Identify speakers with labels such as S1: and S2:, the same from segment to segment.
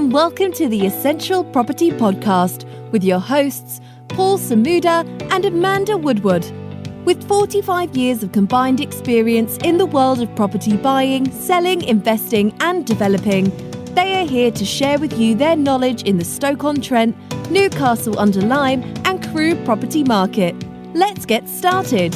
S1: and welcome to the Essential Property Podcast with your hosts, Paul Samuda and Amanda Woodward. With 45 years of combined experience in the world of property buying, selling, investing and developing, they are here to share with you their knowledge in the Stoke-on-Trent, Newcastle-under-Lyme and Crewe property market. Let's get started.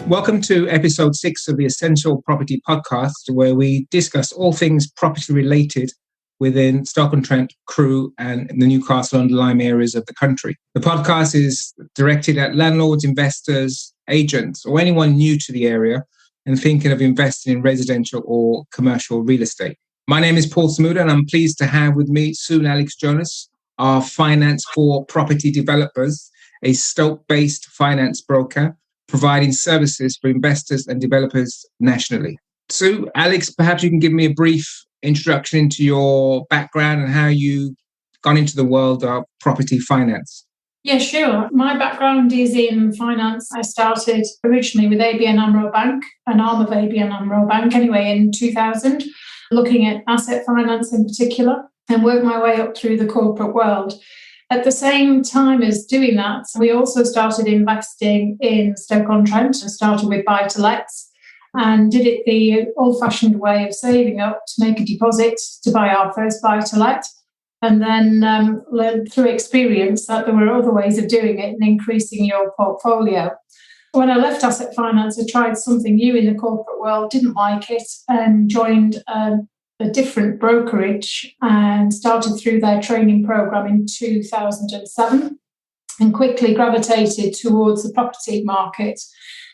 S2: Welcome to episode 6 of the Essential Property Podcast, where we discuss all things property related within Stoke-on-Trent, Crewe and the Newcastle-under-Lyme areas of the country. The podcast is directed at landlords, investors, agents, or anyone new to the area and thinking of investing in residential or commercial real estate. My name is Paul Samuda, and I'm pleased to have with me Sue Alex Jonas, our finance for property developers, a Stoke-based finance broker, providing services for investors and developers nationally. Sue, Alex, perhaps you can give me a brief introduction into your background and how you got into the world of property finance.
S3: Yeah, sure. My background is in finance. I started originally with ABN AMRO Bank, an arm of ABN AMRO Bank anyway, in 2000, looking at asset finance in particular, and worked my way up through the corporate world. At the same time as doing that, we also started investing in Stoke-on-Trent and started with buy-to-lets and did it the old-fashioned way of saving up to make a deposit to buy our first buy-to-let, and then learned through experience that there were other ways of doing it and increasing your portfolio. When I left asset finance, I tried something new in the corporate world, didn't like it, and joined a different brokerage and started through their training program in 2007 and quickly gravitated towards the property market.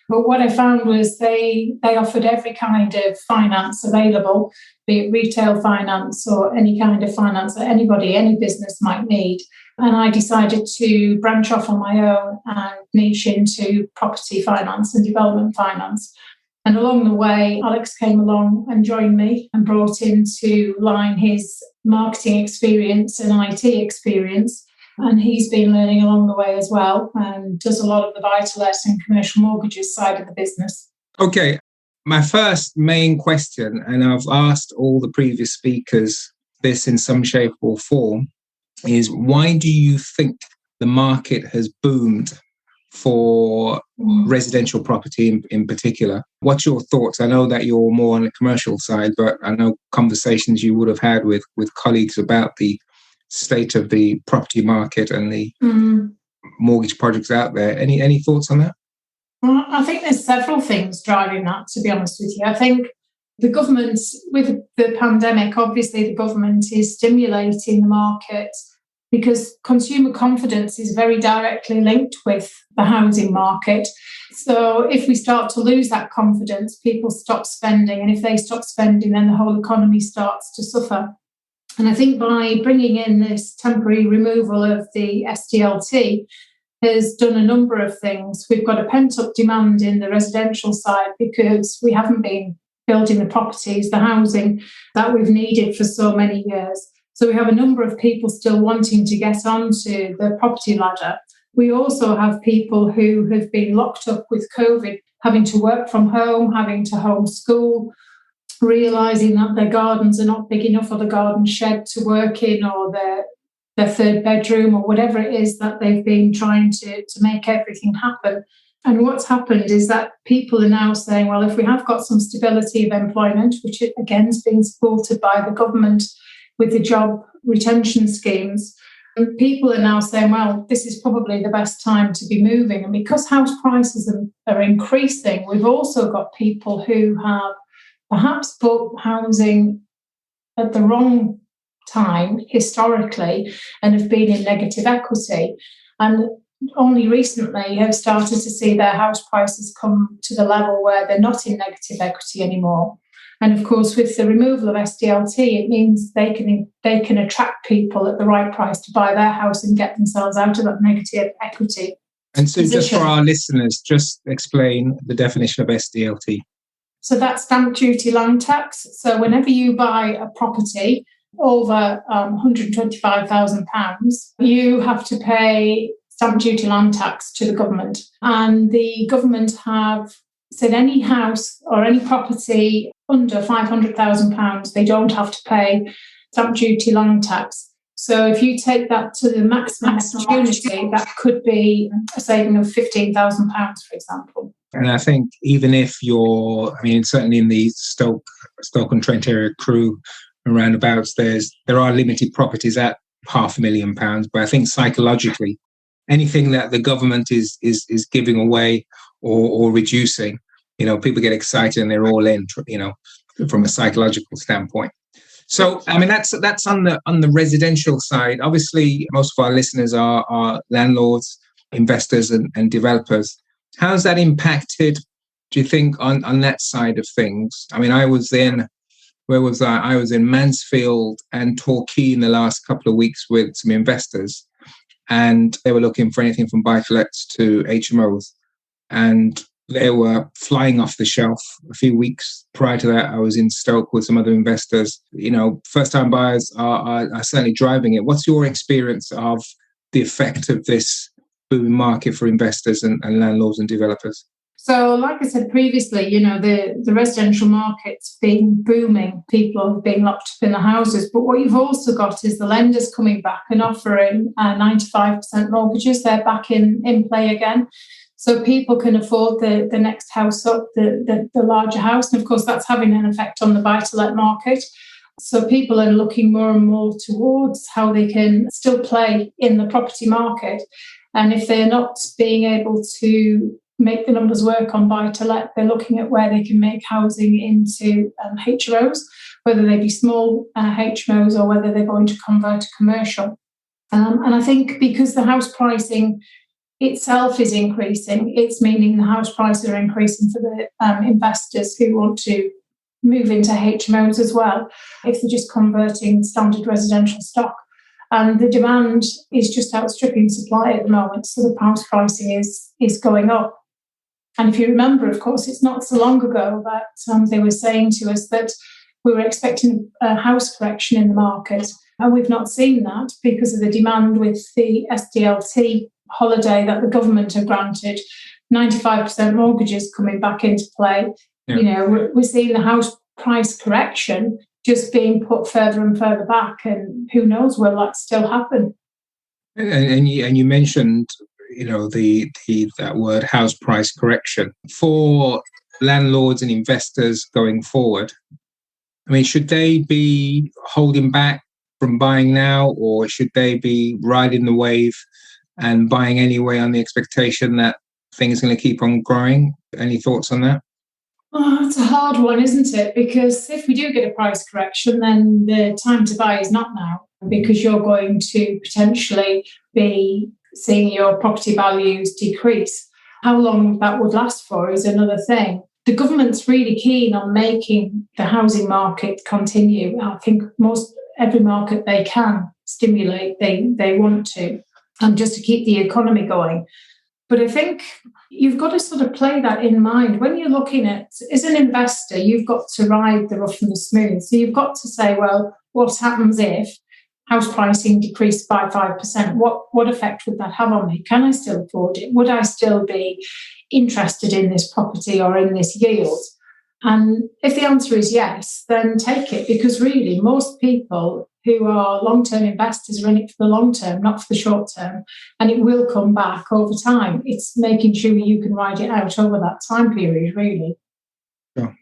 S3: But what I found was they offered every kind of finance available, be it retail finance or any kind of finance that any business might need. And I decided to branch off on my own and niche into property finance and development finance. And along the way, Alex came along and joined me and brought into line his marketing experience and IT experience. And he's been learning along the way as well and does a lot of the buy-to-let and commercial mortgages side of the business.
S2: Okay, my first main question, and I've asked all the previous speakers this in some shape or form, is why do you think the market has boomed for residential property in particular? What's your thoughts? I know that you're more on the commercial side, but I know conversations you would have had with colleagues about the state of the property market and the mortgage projects out there. Any thoughts on that?
S3: Well, I think there's several things driving that, to be honest with you. I think the government, with the pandemic, obviously the government is stimulating the market because consumer confidence is very directly linked with the housing market. So if we start to lose that confidence, people stop spending. And if they stop spending, then the whole economy starts to suffer. And I think by bringing in this temporary removal of the SDLT has done a number of things. We've got a pent-up demand in the residential side because we haven't been building the properties, the housing that we've needed for so many years. So we have a number of people still wanting to get onto the property ladder. We also have people who have been locked up with COVID, having to work from home, having to homeschool, realising that their gardens are not big enough or the garden shed to work in or their third bedroom or whatever it is that they've been trying to make everything happen. And what's happened is that people are now saying, well, if we have got some stability of employment, which again is being supported by the government with the job retention schemes, and people are now saying, well, this is probably the best time to be moving. And because house prices are increasing, we've also got people who have perhaps bought housing at the wrong time historically and have been in negative equity, and only recently have started to see their house prices come to the level where they're not in negative equity anymore. And of course, with the removal of SDLT, it means they can attract people at the right price to buy their house and get themselves out of that negative equity.
S2: And so just for our listeners, just explain the definition of SDLT.
S3: So that's stamp duty land tax. So whenever you buy a property over £125,000, you have to pay stamp duty land tax to the government. And the government have said any house or any property under £500,000, they don't have to pay stamp duty, land tax. So if you take that to the maximum opportunity, that could be a saving of £15,000, for example.
S2: And I think even if certainly in the Stoke-on-Trent area, Crewe and roundabouts, there are limited properties at £500,000. But I think psychologically, anything that the government is giving away or reducing, people get excited and they're all in, from a psychological standpoint. So, that's on the residential side. Obviously, most of our listeners are landlords, investors, and developers. How's that impacted, do you think, on that side of things? I was in, where was I? I was in Mansfield and Torquay in the last couple of weeks with some investors, and they were looking for anything from buy-to-lets to HMOs, and they were flying off the shelf. A few weeks prior to that, I was in Stoke with some other investors. First-time buyers are certainly driving it. What's your experience of the effect of this booming market for investors and landlords and developers?
S3: So, like I said previously, the residential market's been booming. People have been locked up in the houses. But what you've also got is the lenders coming back and offering 95% mortgages. They're back in play again. So people can afford the next house up, the larger house. And of course, that's having an effect on the buy-to-let market. So people are looking more and more towards how they can still play in the property market. And if they're not being able to make the numbers work on buy-to-let, they're looking at where they can make housing into HMOs, whether they be small HMOs or whether they're going to convert to commercial. And I think because the house pricing itself is increasing, it's meaning the house prices are increasing for the investors who want to move into HMOs as well, if they're just converting standard residential stock. And the demand is just outstripping supply at the moment, so the house pricing is going up. And if you remember, of course, it's not so long ago that they were saying to us that we were expecting a house correction in the market, and we've not seen that because of the demand with the SDLT holiday that the government have granted, 95% mortgages coming back into play. Yeah. We're seeing the house price correction just being put further and further back, and who knows will that still happen.
S2: And you mentioned, that word house price correction for landlords and investors going forward. Should they be holding back from buying now, or should they be riding the wave and buying anyway on the expectation that things are going to keep on growing? Any thoughts on that?
S3: Oh, it's a hard one, isn't it? Because if we do get a price correction, then the time to buy is not now, because you're going to potentially be seeing your property values decrease. How long that would last for is another thing. The government's really keen on making the housing market continue. I think every market they can stimulate, they want to, just to keep the economy going. But I think you've got to sort of play that in mind. When you're looking at, as an investor, you've got to ride the rough and the smooth. So you've got to say, well, what happens if house pricing decreased by 5%? What effect would that have on me? Can I still afford it? Would I still be interested in this property or in this yield? And if the answer is yes, then take it, because really most people who are long-term investors are in it for the long term, not for the short term, and it will come back over time. It's making sure you can ride it out over that time period, really.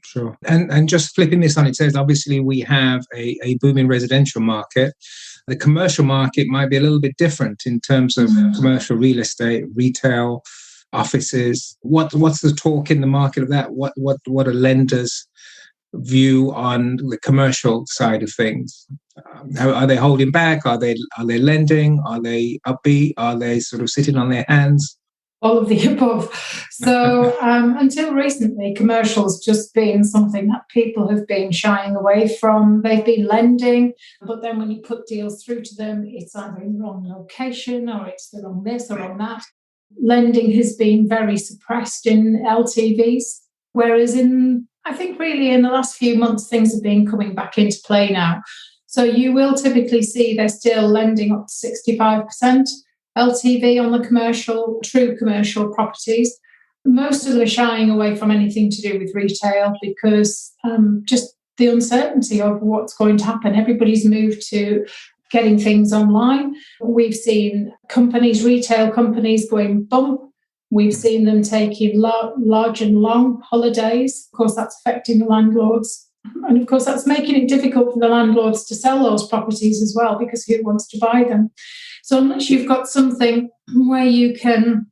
S2: Sure. And just flipping this on, it says obviously we have a booming residential market. The commercial market might be a little bit different in terms of commercial real estate, retail, offices. What's the talk in the market of that? What are lenders' view on the commercial side of things? Are they holding back? Are they lending? Are they upbeat? Are they sort of sitting on their hands?
S3: All of the above. So until recently, commercial's just been something that people have been shying away from. They've been lending, but then when you put deals through to them, it's either in the wrong location or it's the wrong this or wrong that. Lending has been very suppressed in LTVs, whereas I think really in the last few months, things have been coming back into play now. So you will typically see they're still lending up to 65% LTV on the true commercial properties. Most of them are shying away from anything to do with retail because just the uncertainty of what's going to happen. Everybody's moved to getting things online. We've seen retail companies going bump. We've seen them taking large and long holidays. Of course, that's affecting the landlords. And of course, that's making it difficult for the landlords to sell those properties as well, because who wants to buy them? So unless you've got something where you can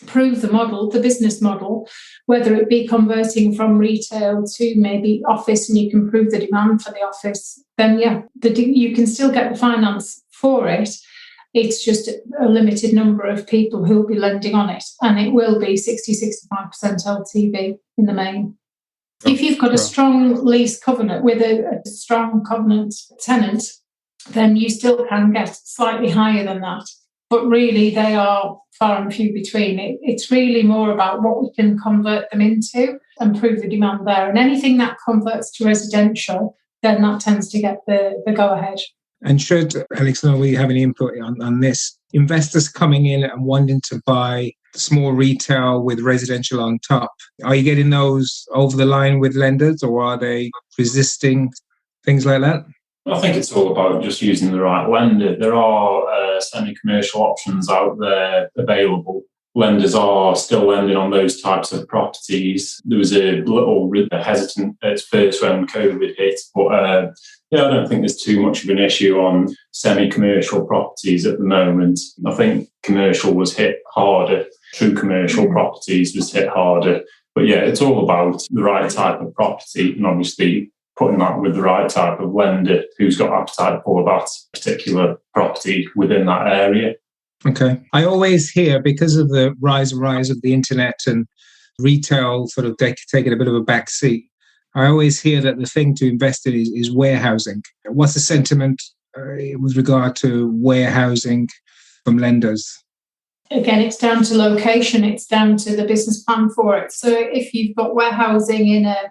S3: prove the business model, whether it be converting from retail to maybe office, and you can prove the demand for the office, then you can still get the finance for it. It's just a limited number of people who will be lending on it, and it will be 60-65% LTV in the main. If you've got a strong lease covenant with a strong covenant tenant, then you still can get slightly higher than that. But really, they are far and few between. It's really more about what we can convert them into and prove the demand there. And anything that converts to residential, then that tends to get the go-ahead.
S2: And should, Alex, we have any input on this? Investors coming in and wanting to buy small retail with residential on top, are you getting those over the line with lenders, or are they resisting things like that?
S4: I think it's all about just using the right lender. There are semi-commercial options out there available. Lenders are still lending on those types of properties. There was a little hesitant at first when COVID hit, but I don't think there's too much of an issue on semi-commercial properties at the moment. I think commercial was hit harder. True commercial properties was hit harder. But it's all about the right type of property, and obviously putting that with the right type of lender who's got appetite for that particular property within that area.
S2: Okay. I always hear, because of the rise of the internet and retail sort of taking a bit of a back seat, I always hear that the thing to invest in is warehousing. What's the sentiment with regard to warehousing from lenders?
S3: Again, it's down to location. It's down to the business plan for it. So if you've got warehousing in a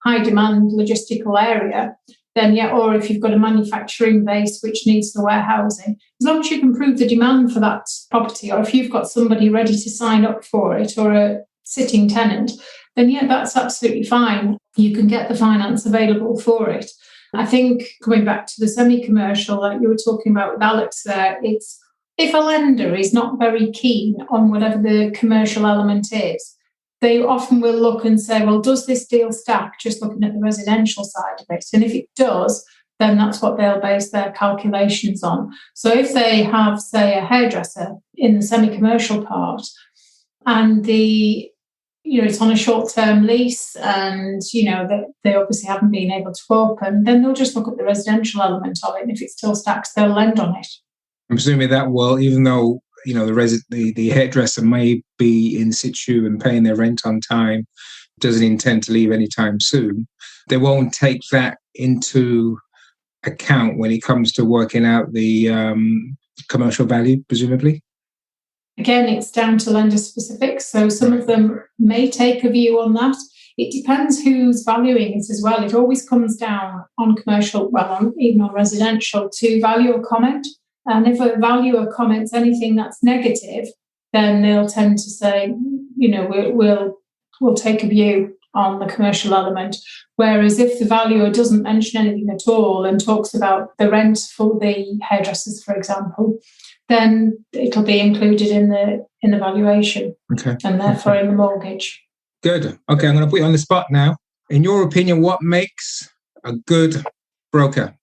S3: high demand logistical area, then or if you've got a manufacturing base which needs the warehousing, as long as you can prove the demand for that property, or if you've got somebody ready to sign up for it or a sitting tenant, then that's absolutely fine. You can get the finance available for it. I think coming back to the semi-commercial that you were talking about with Alex there, it's if a lender is not very keen on whatever the commercial element is, they often will look and say, well, does this deal stack, just looking at the residential side of it? And if it does, then that's what they'll base their calculations on. So if they have, say, a hairdresser in the semi-commercial part, and it's on a short-term lease, and they obviously haven't been able to open, then they'll just look at the residential element of it, and if it still stacks, they'll lend on it.
S2: I'm assuming that will, even though the hairdresser may be in situ and paying their rent on time, doesn't intend to leave anytime soon, they won't take that into account when it comes to working out the commercial value, presumably? Again,
S3: it's down to lender specifics. So some of them may take a view on that. It depends who's valuing it as well. It always comes down on commercial, even on residential, to valuer comment. And if a valuer comments anything that's negative, then they'll tend to say, we'll take a view on the commercial element. Whereas if the valuer doesn't mention anything at all and talks about the rent for the hairdressers, for example, then it'll be included in the valuation, and therefore in the mortgage.
S2: Good. Okay, I'm going to put you on the spot now. In your opinion, what makes a good broker?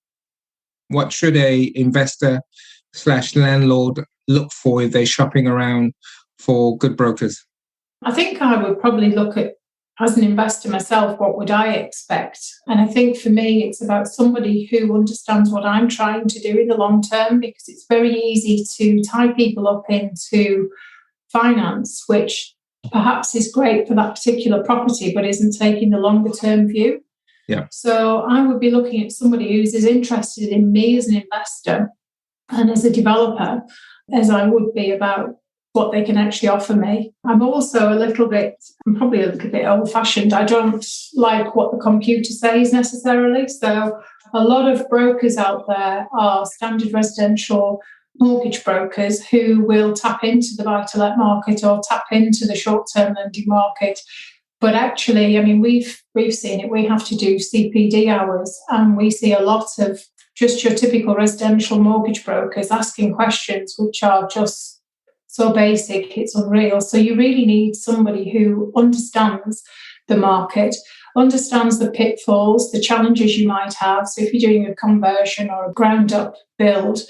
S2: What should a investor/landlord look for if they're shopping around for good brokers?
S3: I think I would probably look at, as an investor myself, what would I expect? And I think for me, it's about somebody who understands what I'm trying to do in the long term, because it's very easy to tie people up into finance, which perhaps is great for that particular property, but isn't taking the longer term view.
S2: Yeah.
S3: So I would be looking at somebody who's as interested in me as an investor and as a developer as I would be about what they can actually offer me. I'm probably a little bit old-fashioned. I don't like what the computer says necessarily. So a lot of brokers out there are standard residential mortgage brokers who will tap into the buy-to-let market or tap into the short-term lending market. But actually, I mean, we've seen it. We have to do CPD hours, and we see a lot of just your typical residential mortgage brokers asking questions which are just so basic, it's unreal. So you really need somebody who understands the market, understands the pitfalls, the challenges you might have. So if you're doing a conversion or a ground-up build,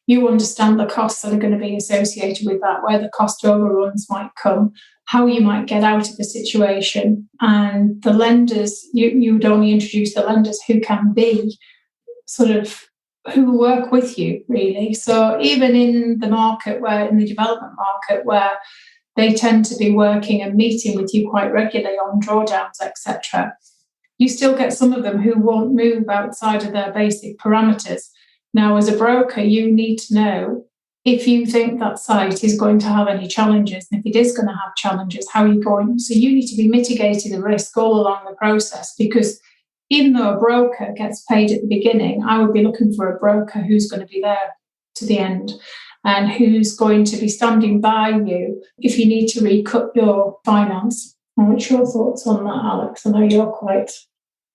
S3: you understand the costs that are going to be associated with that, where the cost overruns might come, how you might get out of the situation. And the lenders, you would only introduce the lenders who can be sort of who work with you, really. So even in the market in the development market, where they tend to be working and meeting with you quite regularly on drawdowns, etc., you still get some of them who won't move outside of their basic parameters. Now, as a broker, you need to know if you think that site is going to have any challenges, and if it is going to have challenges, how are you going? So you need to be mitigating the risk all along the process, because even though a broker gets paid at the beginning, I would be looking for a broker who's going to be there to the end and who's going to be standing by you if you need to recut your finance. What's your thoughts on that, Alex? I know you're quite...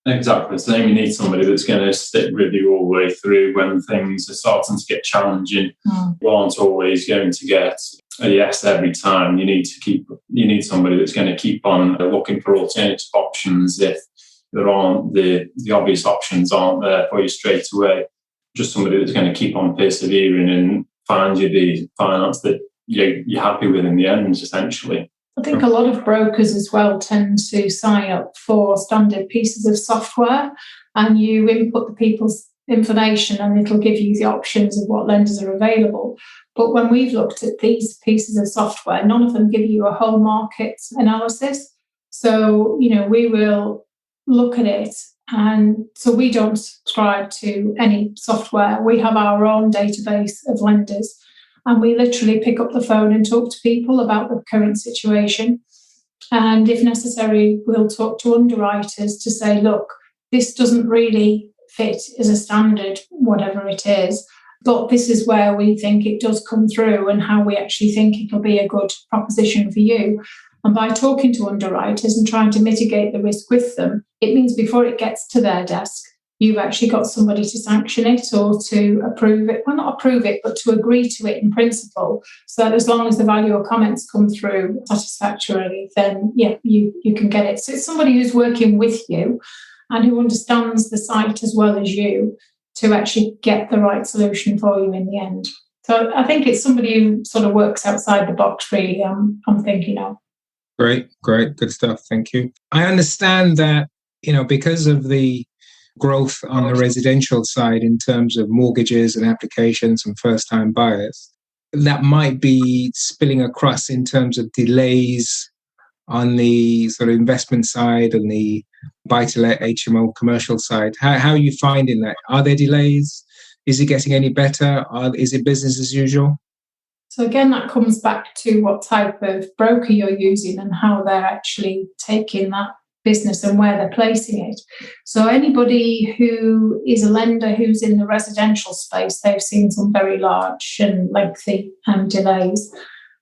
S4: Exactly. So you need somebody that's going to stick with you all the way through when things are starting to get challenging. You aren't always going to get a yes every time. You need somebody that's going to keep on looking for alternative options if there aren't the obvious options aren't there for you straight away. Just somebody that's going to keep on persevering and find you the finance that you're happy with in the end, essentially.
S3: I think a lot of brokers as well tend to sign up for standard pieces of software, and you input the people's information and it'll give you the options of what lenders are available. But when we've looked at these pieces of software, none of them give you a whole market analysis. So, we will look at it. And so we don't subscribe to any software. We have our own database of lenders. And we literally pick up the phone and talk to people about the current situation. And if necessary, we'll talk to underwriters to say, look, this doesn't really fit as a standard, whatever it is, but this is where we think it does come through and how we actually think it'll be a good proposition for you. And by talking to underwriters and trying to mitigate the risk with them, it means before it gets to their desk, you've actually got somebody to sanction it or to approve it. Well, not approve it, but to agree to it in principle. So that as long as the valuer comments come through satisfactorily, then, you can get it. So it's somebody who's working with you and who understands the site as well as you to actually get the right solution for you in the end. So I think it's somebody who sort of works outside the box, really, I'm thinking of.
S2: Great. Good stuff. Thank you. I understand that, because of the growth on the residential side in terms of mortgages and applications and first-time buyers, that might be spilling across in terms of delays on the sort of investment side and the buy-to-let HMO commercial side. How are you finding that? Are there delays? Is it getting any better? Is it business as usual?
S3: So again, that comes back to what type of broker you're using and how they're actually taking that business and where they're placing it. So anybody who is a lender who's in the residential space, they've seen some very large and lengthy delays.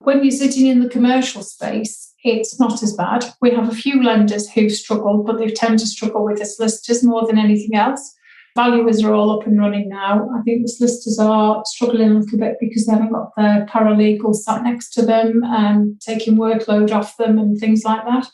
S3: When you're sitting in the commercial space, it's not as bad. We have a few lenders who've struggled, but they tend to struggle with the solicitors more than anything else. Valuers are all up and running now. I think the solicitors are struggling a little bit because they haven't got their paralegals sat next to them and taking workload off them and things like that.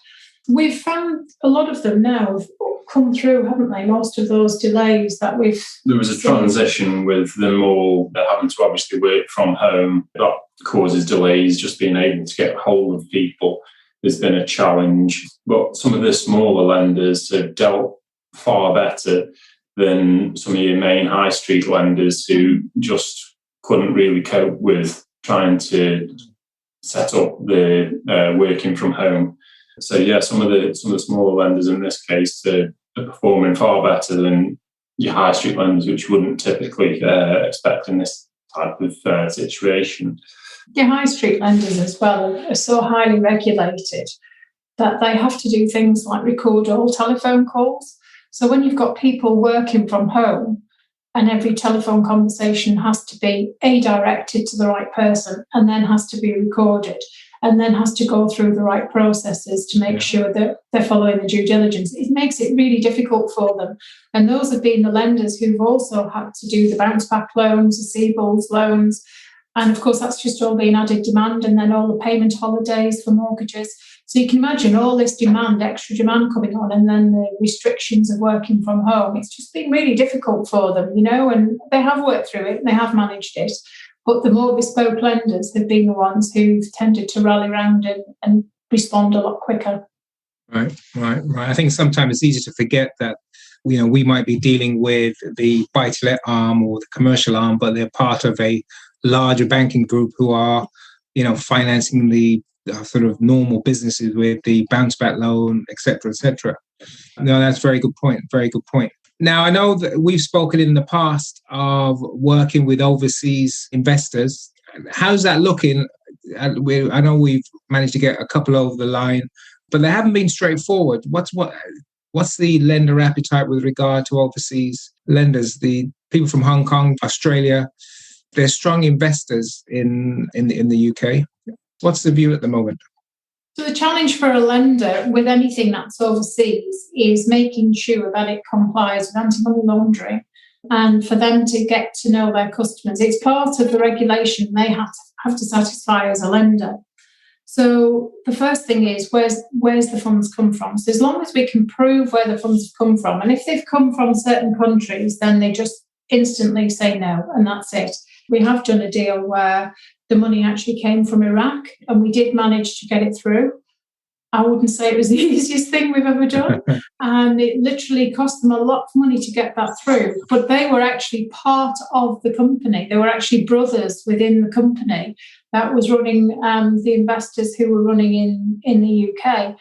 S3: We've found a lot of them now have come through, haven't they? Most of those delays that we've...
S4: There was a transition with them all having to obviously work from home. That causes delays, just being able to get hold of people has been a challenge. But some of the smaller lenders have dealt far better than some of your main high street lenders who just couldn't really cope with trying to set up the working from home. So some of the smaller lenders in this case are performing far better than your high street lenders, which you wouldn't typically expect in this type of situation.
S3: Your high street lenders as well are so highly regulated that they have to do things like record all telephone calls. So when you've got people working from home, and every telephone conversation has to be directed to the right person, and then has to be recorded, and then has to go through the right processes to make sure that they're following the due diligence. It makes it really difficult for them. And those have been the lenders who've also had to do the bounce back loans, the CBILS loans. And of course, that's just all been added demand, and then all the payment holidays for mortgages. So you can imagine all this demand, extra demand coming on, and then the restrictions of working from home. It's just been really difficult for them, and they have worked through it and they have managed it. But the more bespoke lenders have been the ones who've tended to rally around and respond a lot quicker.
S2: Right. I think sometimes it's easy to forget that, we might be dealing with the buy-to-let arm or the commercial arm, but they're part of a larger banking group who are, financing the sort of normal businesses with the bounce back loan, et cetera, et cetera. No, that's a very good point. Very good point. Now, I know that we've spoken in the past of working with overseas investors. How's that looking? I know we've managed to get a couple over the line, but they haven't been straightforward. What's the lender appetite with regard to overseas lenders? The people from Hong Kong, Australia, they're strong investors in the UK. What's the view at the moment?
S3: So the challenge for a lender with anything that's overseas is making sure that it complies with anti-money laundering, and for them to get to know their customers. It's part of the regulation they have to satisfy as a lender. So the first thing is, where's the funds come from? So as long as we can prove where the funds have come from, and if they've come from certain countries, then they just instantly say no, and that's it. We have done a deal where the money actually came from Iraq, and we did manage to get it through. I wouldn't say it was the easiest thing we've ever done. And it literally cost them a lot of money to get that through. But they were actually part of the company. They were actually brothers within the company that was running the investors who were running in the UK.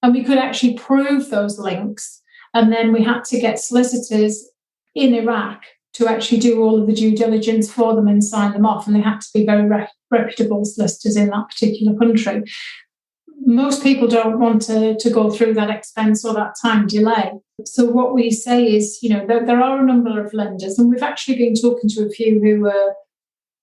S3: And we could actually prove those links. And then we had to get solicitors in Iraq to actually do all of the due diligence for them and sign them off. And they had to be very reputable solicitors in that particular country. Most people don't want to go through that expense or that time delay. So what we say is, there are a number of lenders, and we've actually been talking to a few who are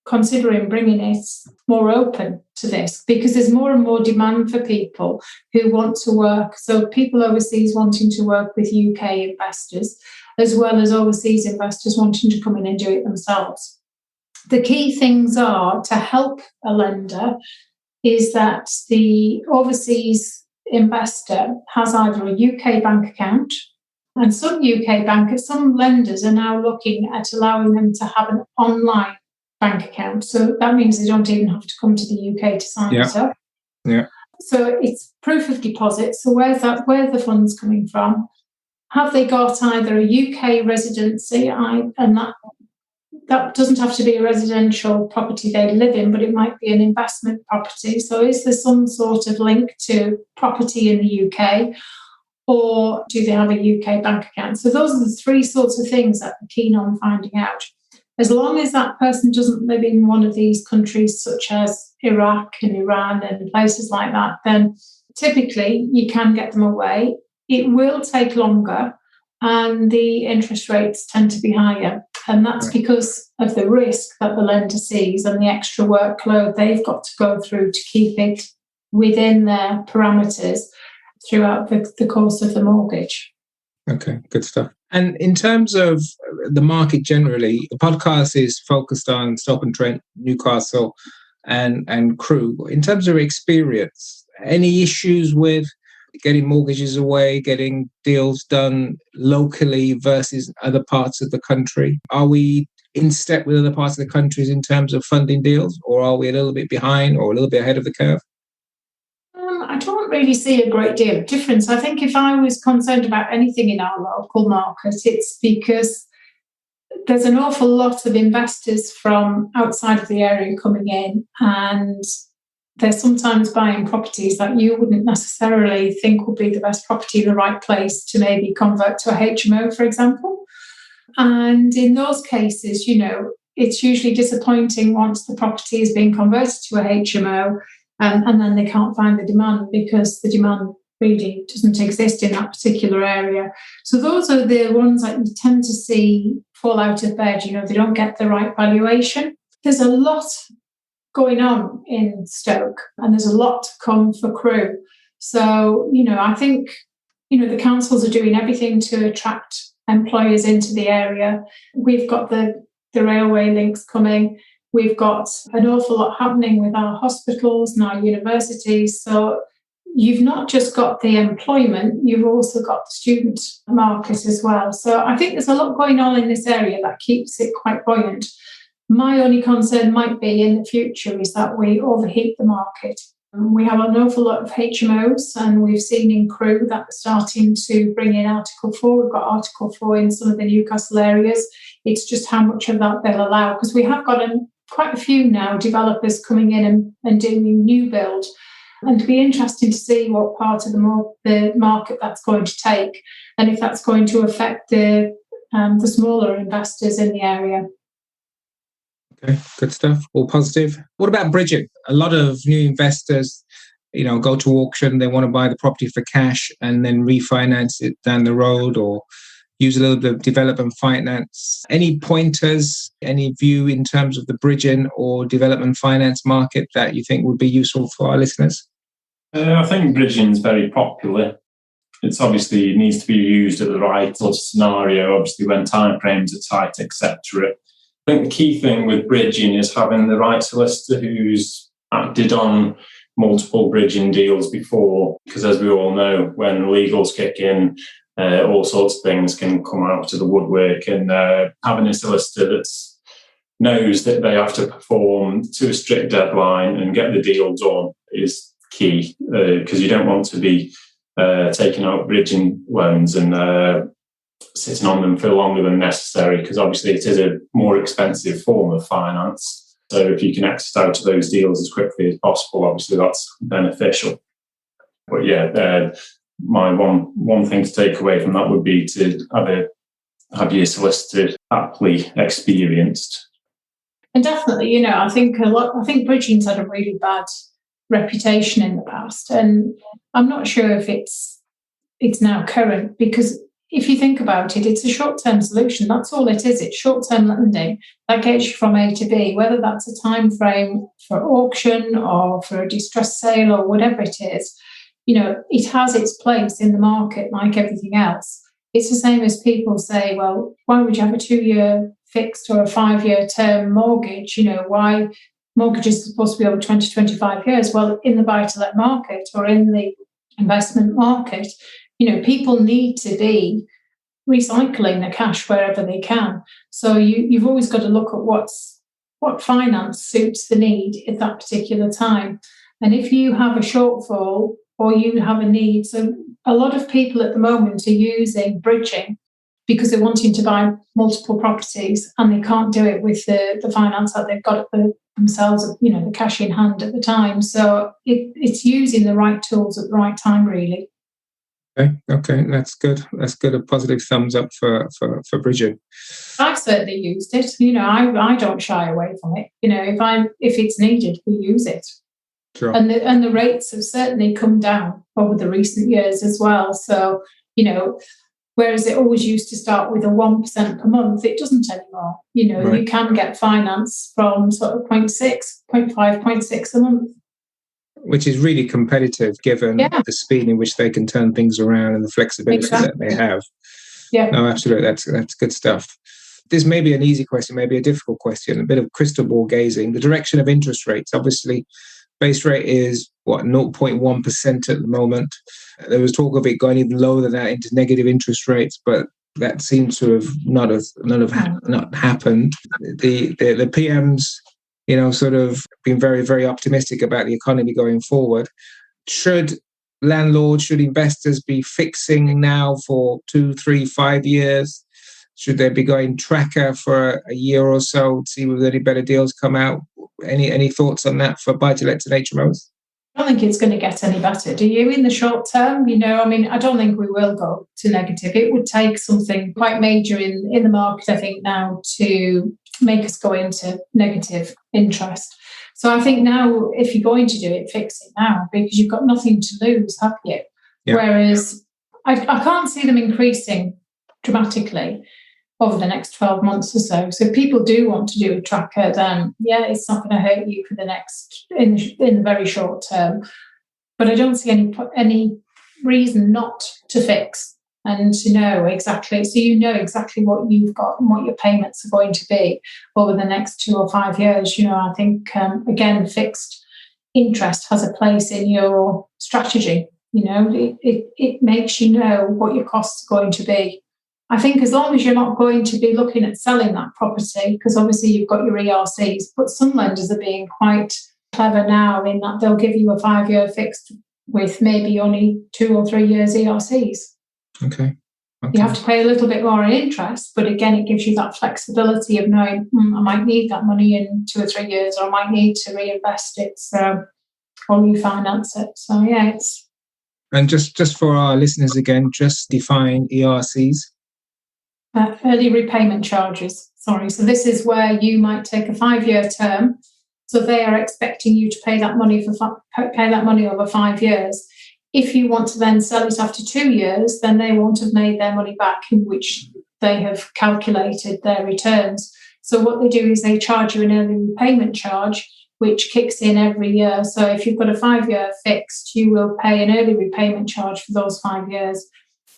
S3: considering bringing it more open to this, because there's more and more demand for people who want to work. So people overseas wanting to work with UK investors, as well as overseas investors wanting to come in and do it themselves. The key things are to help a lender is that the overseas investor has either a UK bank account, and some lenders are now looking at allowing them to have an online bank account. So that means they don't even have to come to the UK to sign it up.
S2: Yeah.
S3: So it's proof of deposit. So where's the funds coming from? Have they got either a UK residency, and that doesn't have to be a residential property they live in, but it might be an investment property. So is there some sort of link to property in the UK, or do they have a UK bank account? So those are the three sorts of things that we're keen on finding out. As long as that person doesn't live in one of these countries, such as Iraq and Iran and places like that, then typically you can get them away. It will take longer, and the interest rates tend to be higher. And that's because of the risk that the lender sees and the extra workload they've got to go through to keep it within their parameters throughout the course of the mortgage.
S2: Okay, good stuff. And in terms of the market generally, the podcast is focused on Stoke-on-Trent, Newcastle, and Crewe. In terms of experience, any issues with getting mortgages away, getting deals done locally versus other parts of the country? Are we in step with other parts of the countries in terms of funding deals, or are we a little bit behind or a little bit ahead of the curve?
S3: I don't really see a great deal of difference. I think if I was concerned about anything in our local market, it's because there's an awful lot of investors from outside of the area coming in, and they're sometimes buying properties that you wouldn't necessarily think would be the best property in the right place to maybe convert to a HMO, for example. And in those cases, it's usually disappointing once the property is being converted to a HMO, and then they can't find the demand because the demand really doesn't exist in that particular area. So those are the ones that you tend to see fall out of bed. They don't get the right valuation. There's a lot going on in Stoke, and there's a lot to come for Crewe. So, I think, the councils are doing everything to attract employers into the area. We've got the railway links coming. We've got an awful lot happening with our hospitals and our universities. So you've not just got the employment, you've also got the student market as well. So I think there's a lot going on in this area that keeps it quite buoyant. My only concern might be in the future is that we overheat the market. We have an awful lot of HMOs, and we've seen in Crewe that they're starting to bring in Article 4. We've got Article 4 in some of the Newcastle areas. It's just how much of that they'll allow, because we have got quite a few now developers coming in and doing new build. And it'll be interesting to see what part of the market that's going to take, and if that's going to affect the smaller investors in the area.
S2: Okay, good stuff. All positive. What about bridging? A lot of new investors, go to auction. They want to buy the property for cash and then refinance it down the road, or use a little bit of development finance. Any pointers, any view in terms of the bridging or development finance market that you think would be useful for our listeners?
S4: I think bridging is very popular. It's obviously it needs to be used at the right sort of scenario, obviously when timeframes are tight, etc. I think the key thing with bridging is having the right solicitor who's acted on multiple bridging deals before, because as we all know, when legals kick in, all sorts of things can come out of the woodwork, and having a solicitor that knows that they have to perform to a strict deadline and get the deal done is key, because you don't want to be taking out bridging loans and sitting on them for longer than necessary, because obviously it is a more expensive form of finance. So if you can exit out of those deals as quickly as possible, obviously that's beneficial. But yeah, my one thing to take away from that would be to have your solicitor aptly experienced.
S3: And definitely, I think bridging's had a really bad reputation in the past, and I'm not sure if it's now current, because if you think about it, it's a short-term solution. That's all it is. It's short-term lending that gets you from A to B, whether that's a time frame for auction or for a distressed sale or whatever it is. It has its place in the market like everything else. It's the same as people say, well, why would you have a 2-year fixed or a 5-year term mortgage? Why mortgages are supposed to be over 20, 25 years? Well, in the buy-to-let market or in the investment market, people need to be recycling the cash wherever they can. So you've always got to look at what finance suits the need at that particular time. And if you have a shortfall or you have a need, so a lot of people at the moment are using bridging because they're wanting to buy multiple properties and they can't do it with the finance that they've got themselves, the cash in hand at the time. So it's using the right tools at the right time, really.
S2: Okay, that's good. That's good. A positive thumbs up for bridging.
S3: I've certainly used it. I don't shy away from it. If it's needed, we use it.
S2: Sure.
S3: And the rates have certainly come down over the recent years as well. So whereas it always used to start with a 1% per month, it doesn't anymore.
S2: Right.
S3: You can get finance from sort of 0.6, 0.5, 0.6 a month.
S2: Which is really competitive given the speed in which they can turn things around and the flexibility that they have.
S3: Yeah.
S2: No, absolutely. That's good stuff. This may be an easy question, maybe a difficult question, a bit of crystal ball gazing. The direction of interest rates. Obviously, base rate is 0.1% at the moment. There was talk of it going even lower than that into negative interest rates, but that seems to have not happened. The PMs, sort of been very, very optimistic about the economy going forward. Should investors be fixing now for 2, 3, 5 years? Should they be going tracker for a year or so to see whether any better deals come out? Any thoughts on that for buy-to-lets and HMOs?
S3: I don't think it's going to get any better. Do you? In the short term, I don't think we will go to negative. It would take something quite major in the market, I think, now to make us go into negative interest. So I think now, if you're going to do it, fix it now, because you've got nothing to lose, have you?
S2: Yeah.
S3: Whereas I can't see them increasing dramatically over the next 12 months or so. So if people do want to do a tracker, then it's not going to hurt you for the next in the very short term. But I don't see any reason not to fix and to know exactly. So you know exactly what you've got and what your payments are going to be over the next 2 or 5 years. I think again, fixed interest has a place in your strategy. It makes you know what your costs are going to be. I think as long as you're not going to be looking at selling that property, because obviously you've got your ERCs, but some lenders are being quite clever now in that they'll give you a 5-year fixed with maybe only 2 or 3 years ERCs.
S2: Okay.
S3: You have to pay a little bit more in interest, but again, it gives you that flexibility of knowing I might need that money in 2 or 3 years, or I might need to reinvest it or refinance it. So it's.
S2: And just for our listeners again, just define ERCs.
S3: Early repayment charges. Sorry. So this is where you might take a 5-year term. So they are expecting you to pay that money over 5 years. If you want to then sell it after 2 years, then they won't have made their money back, in which they have calculated their returns. So what they do is they charge you an early repayment charge, which kicks in every year. So if you've got a 5-year fixed, you will pay an early repayment charge for those 5 years.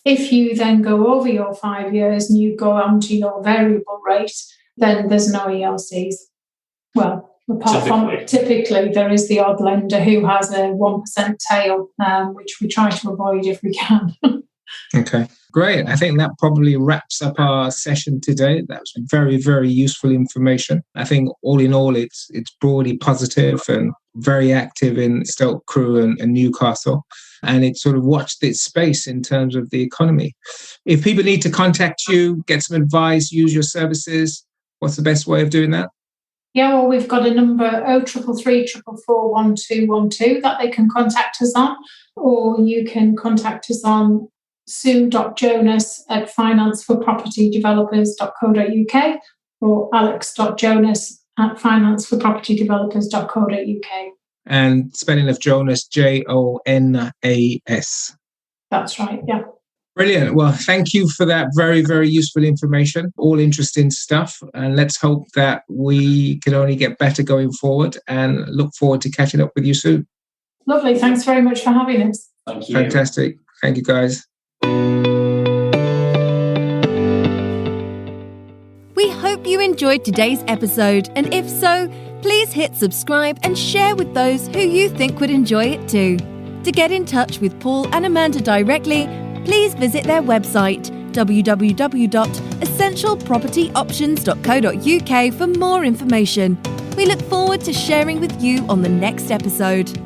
S3: If you then go over your 5 years and you go on to your variable rate, then there's no ERCs. Well, apart from typically there is the odd lender who has a 1% tail, which we try to avoid if we can.
S2: Okay, great. I think that probably wraps up our session today. That was very, very useful information. I think all in all, it's broadly positive and very active in Stoke Crewe and Newcastle. And it sort of watched its space in terms of the economy. If people need to contact you, get some advice, use your services, what's the best way of doing that?
S3: Yeah, well, we've got a number 0333 444 1212 that they can contact us on, or you can contact us on Sue.Jonas at financeforpropertydevelopers.co.uk or Alex.Jonas at financeforpropertydevelopers.co.uk.
S2: And spelling of Jonas, Jonas.
S3: That's right, yeah.
S2: Brilliant. Well, thank you for that very, very useful information. All interesting stuff. And let's hope that we can only get better going forward, and look forward to catching up with you soon.
S3: Lovely. Thanks very much for having us.
S4: Thank you.
S2: Fantastic. Thank you, guys.
S1: We hope you enjoyed today's episode, and if so, please hit subscribe and share with those who you think would enjoy it too. To get in touch with Paul and Amanda directly, please visit their website www.essentialpropertyoptions.co.uk for more information. We look forward to sharing with you on the next episode.